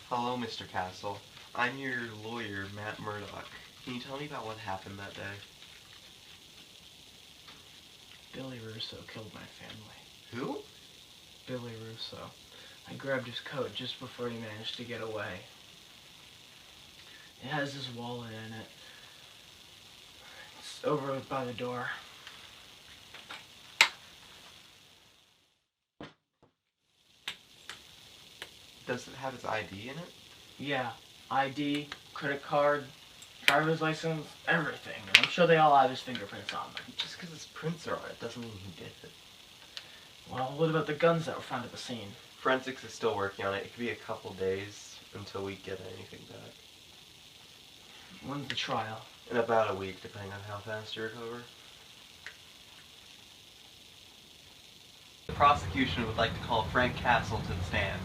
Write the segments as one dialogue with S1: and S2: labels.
S1: Hello, Mr. Castle. I'm your lawyer, Matt Murdoch. Can you tell me about what happened that day?
S2: Billy Russo killed my family.
S1: Who?
S2: Billy Russo. I grabbed his coat just before he managed to get away. It has his wallet in it. It's over by the door.
S1: Does it have his ID in it?
S2: Yeah, ID, credit card, driver's license, everything. I'm sure they all have his fingerprints on them.
S1: Just because his prints are on it doesn't mean he did it.
S2: Well, what about the guns that were found at the scene?
S1: Forensics is still working on it. It could be a couple days until we get anything back.
S2: When's the trial?
S1: In about a week, depending on how fast you recover. The prosecution would like to call Frank Castle to the stand.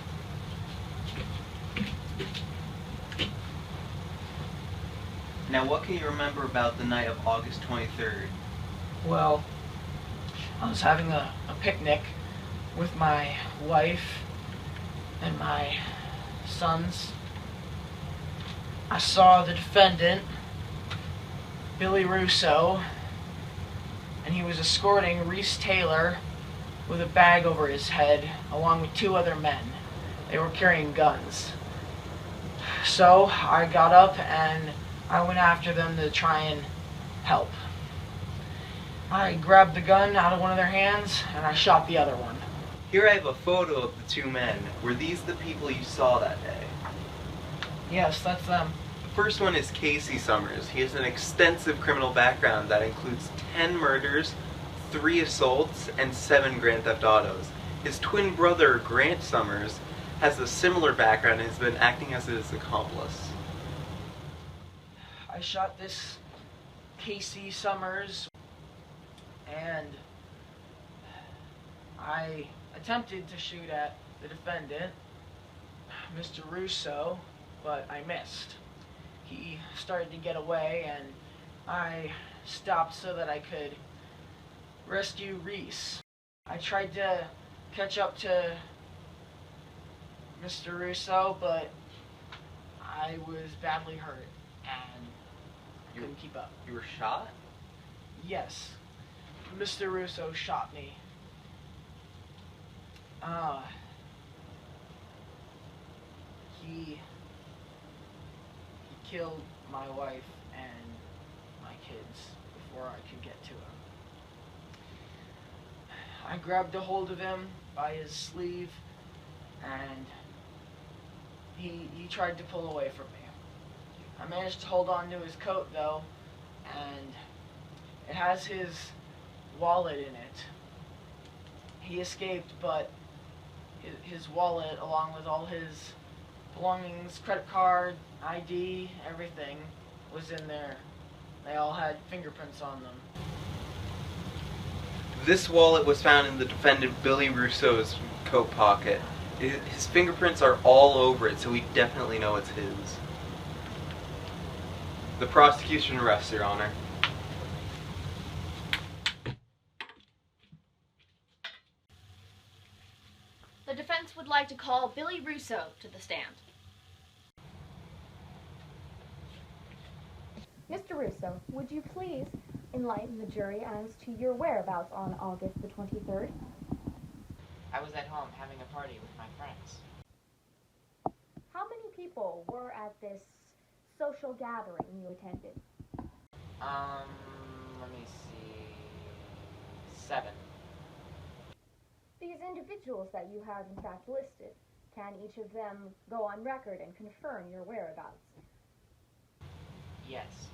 S1: Now, what can you remember about the night of August 23rd?
S2: Well, I was having a picnic with my wife and my sons. I saw the defendant, Billy Russo, and he was escorting Reese Taylor with a bag over his head, along with two other men. They were carrying guns. So I got up and I went after them to try and help. I grabbed the gun out of one of their hands and I shot the other one.
S1: Here I have a photo of the two men. Were these the people you saw that day?
S2: Yes, that's them.
S1: The first one is Casey Summers. He has an extensive criminal background that includes 10 murders, 3 assaults, and 7 Grand Theft Autos. His twin brother, Grant Summers, has a similar background and has been acting as his accomplice.
S2: I shot this Casey Summers and I attempted to shoot at the defendant, Mr. Russo, but I missed. He started to get away and I stopped so that I could rescue Reese. I tried to catch up to Mr. Russo, but I was badly hurt and couldn't keep up.
S1: You were shot?
S2: Yes. Mr. Russo shot me. He killed my wife and my kids before I could get to him. I grabbed a hold of him by his sleeve and he tried to pull away from me. I managed to hold on to his coat though, and it has his wallet in it. He escaped, but his wallet, along with all his belongings, credit card, ID, everything, was in there. They all had fingerprints on them.
S1: This wallet was found in the defendant Billy Russo's coat pocket. His fingerprints are all over it, so we definitely know it's his. The prosecution rests, Your Honor.
S3: The defense would like to call Billy Russo to the stand.
S4: Mr. Russo, would you please enlighten the jury as to your whereabouts on August the 23rd?
S5: I was at home having a party with my friends.
S4: How many people were at this social gathering you attended?
S5: Let me see. 7.
S4: These individuals that you have in fact listed, can each of them go on record and confirm your whereabouts?
S5: Yes.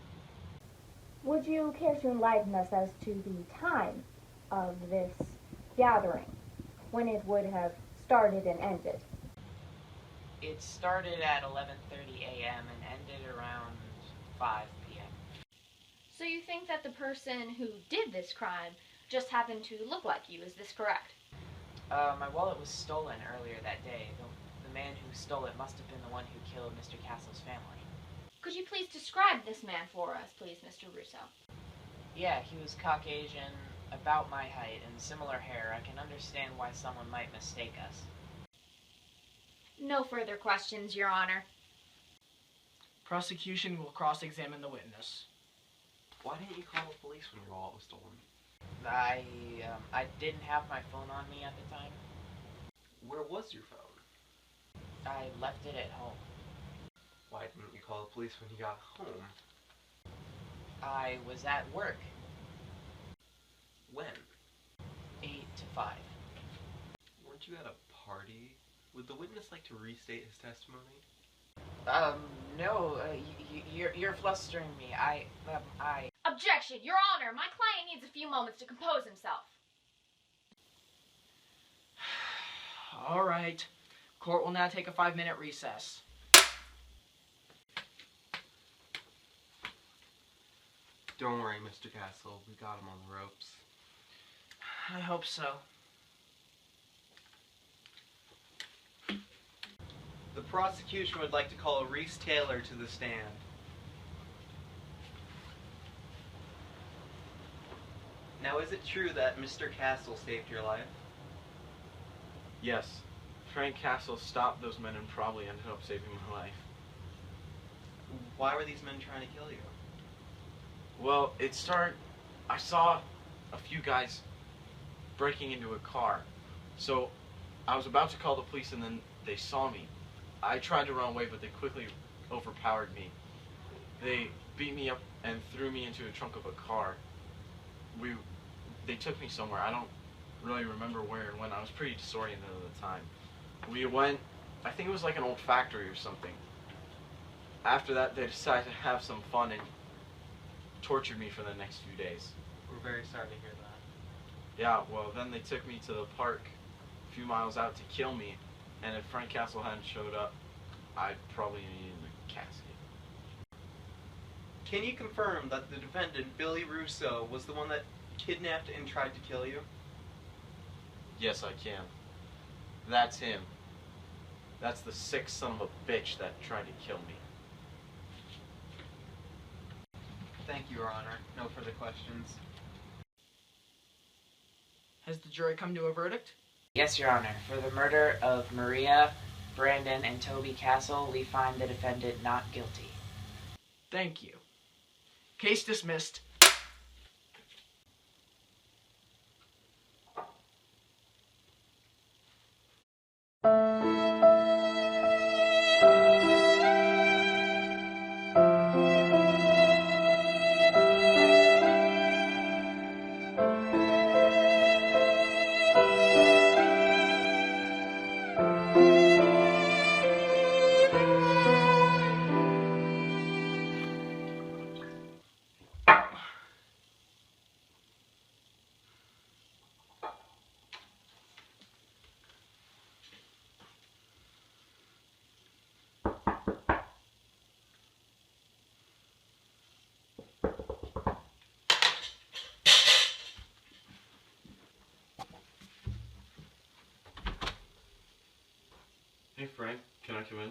S4: Would you care to enlighten us as to the time of this gathering, when it would have started and ended?
S5: It started at 11:30 a.m. and ended around 5 p.m.
S3: So you think that the person who did this crime just happened to look like you, is this correct?
S5: My wallet was stolen earlier that day. The man who stole it must have been the one who killed Mr. Castle's family.
S3: Could you please describe this man for us, please, Mr. Russo?
S5: Yeah, he was Caucasian, about my height, and similar hair. I can understand why someone might mistake us.
S3: No further questions, Your Honor.
S2: Prosecution will cross-examine the witness.
S1: Why didn't you call the police when your wallet was stolen?
S5: I didn't have my phone on me at the time.
S1: Where was your phone?
S5: I left it at home.
S1: Why didn't you call the police when you got home?
S5: I was at work,
S1: When?
S5: 8 to 5.
S1: Weren't you at a party? Would the witness like to restate his testimony?
S5: No, you're flustering me. I...
S3: Objection, Your Honor! My client needs a few moments to compose himself.
S2: All right. Court will now take a 5-minute recess.
S1: Don't worry, Mr. Castle. We got him on the ropes.
S2: I hope so.
S1: The prosecution would like to call Reese Taylor to the stand. Now, is it true that Mr. Castle saved your life?
S6: Yes. Frank Castle stopped those men and probably ended up saving my life.
S1: Why were these men trying to kill you?
S6: Well, I saw a few guys breaking into a car. So I was about to call the police and then they saw me. I tried to run away, but they quickly overpowered me. They beat me up and threw me into the trunk of a car. They took me somewhere. I don't really remember where and when. I was pretty disoriented at the time. We went, I think it was like an old factory or something. After that, they decided to have some fun and tortured me for the next few days.
S1: We're very sorry to hear that.
S6: Yeah, well, then they took me to the park a few miles out to kill me, and if Frank Castle hadn't showed up, I'd probably needed a casket.
S1: Can you confirm that the defendant, Billy Russo, was the one that kidnapped and tried to kill you?
S6: Yes, I can. That's him. That's the sick son of a bitch that tried to kill me.
S1: Thank you, Your Honor. No further questions.
S2: Has the jury come to a verdict?
S5: Yes, Your Honor. For the murder of Maria, Brandon, and Toby Castle, we find the defendant not guilty.
S2: Thank you. Case dismissed.
S6: Hey Frank, can I come in?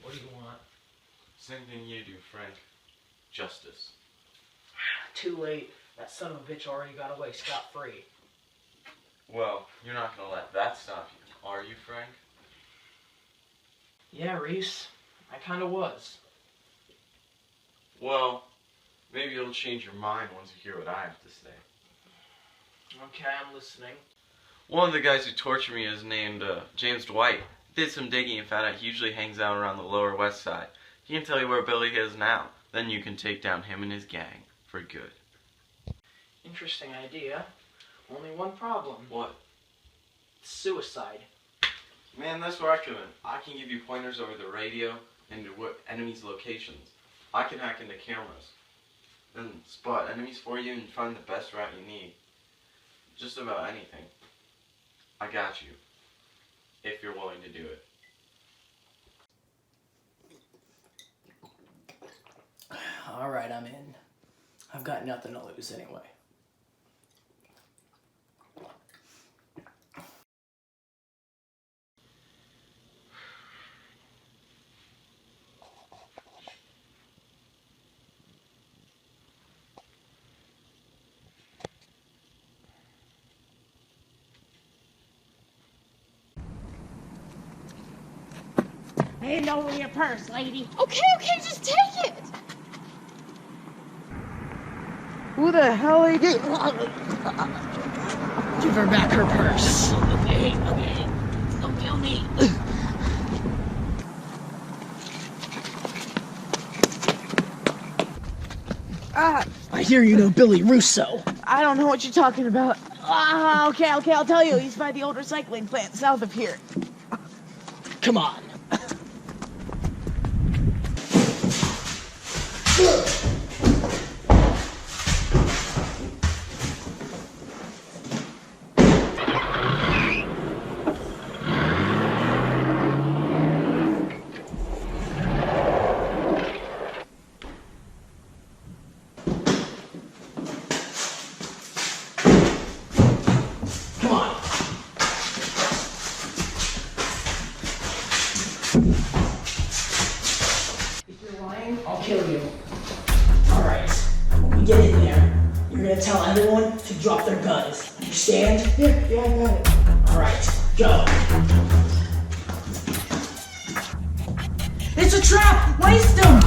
S2: What do you want?
S6: Same thing you do, Frank. Justice.
S2: Too late. That son of a bitch already got away scot-free.
S6: Well, you're not gonna let that stop you, are you, Frank?
S2: Yeah, Reese. I kinda was.
S6: Well, maybe you'll change your mind once you hear what I have to say.
S2: Okay, I'm listening.
S6: One of the guys who tortured me is named James Dwight. Did some digging and found out he usually hangs out around the Lower West Side. He can tell you where Billy is now. Then you can take down him and his gang for good.
S2: Interesting idea. Only one problem.
S6: What?
S2: Suicide.
S6: Man, that's where I come in. I can give you pointers over the radio and to what enemies' locations. I can hack into cameras. Then spot enemies for you and find the best route you need. Just about anything. I got you. If you're willing to do it.
S2: Alright, I'm in. I've got nothing to lose anyway. Hand over your purse, lady.
S3: Okay, just take it.
S2: Who the hell are you? Give her back her purse. Okay. Don't kill me. I hear you know Billy Russo.
S7: I don't know what you're talking about. Okay, I'll tell you. He's by the old recycling plant south of here.
S2: Come on.
S7: If you're lying, I'll kill you. Alright, when we get in there, you're gonna tell everyone to drop their guns. Understand? Yeah, I got it. Alright, go. It's a trap! Waste them!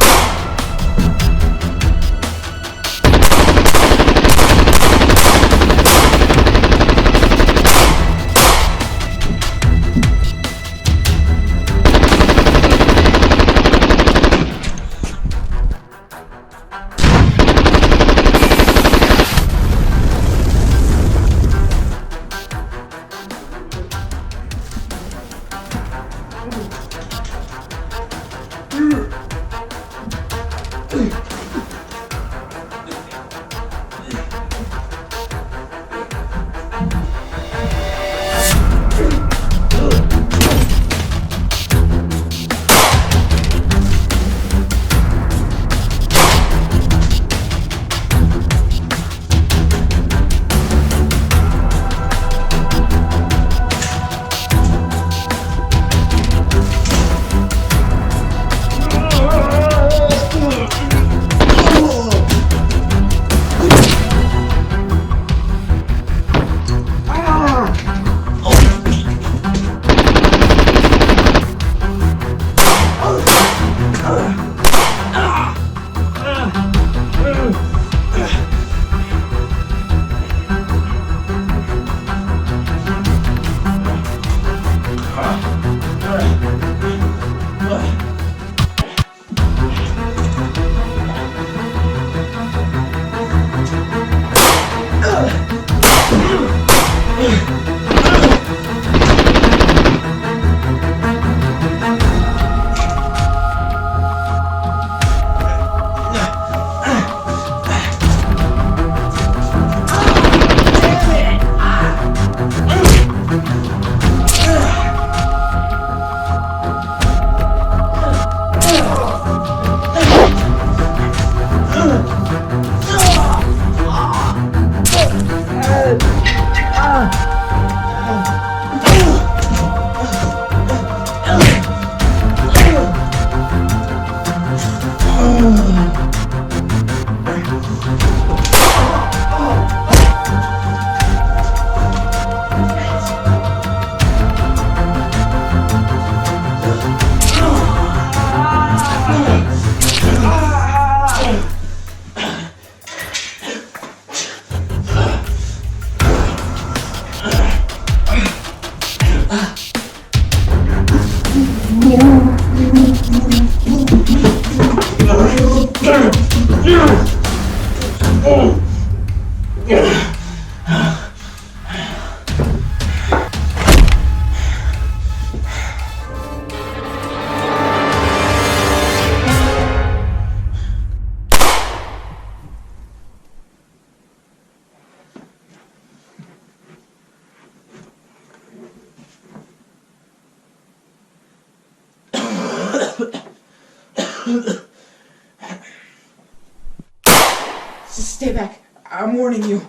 S7: Stay back. I'm warning you.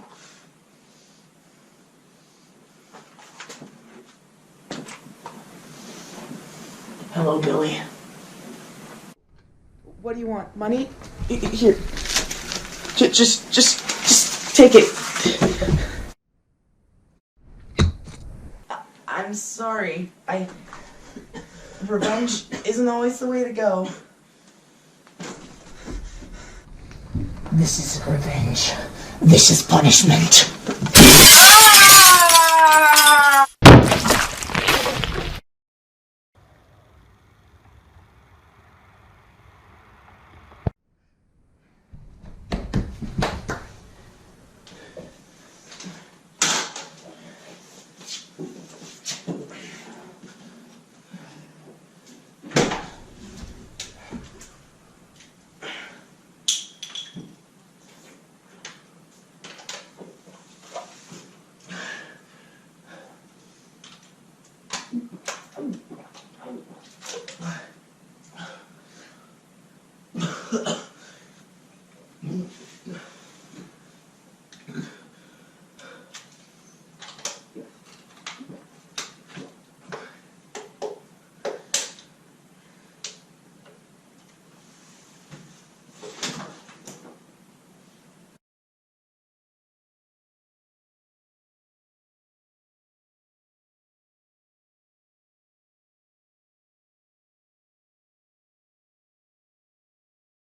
S7: Hello, Billy. What do you want? Money? Here. Just take it. I'm sorry. revenge isn't always the way to go. This is revenge. This is punishment.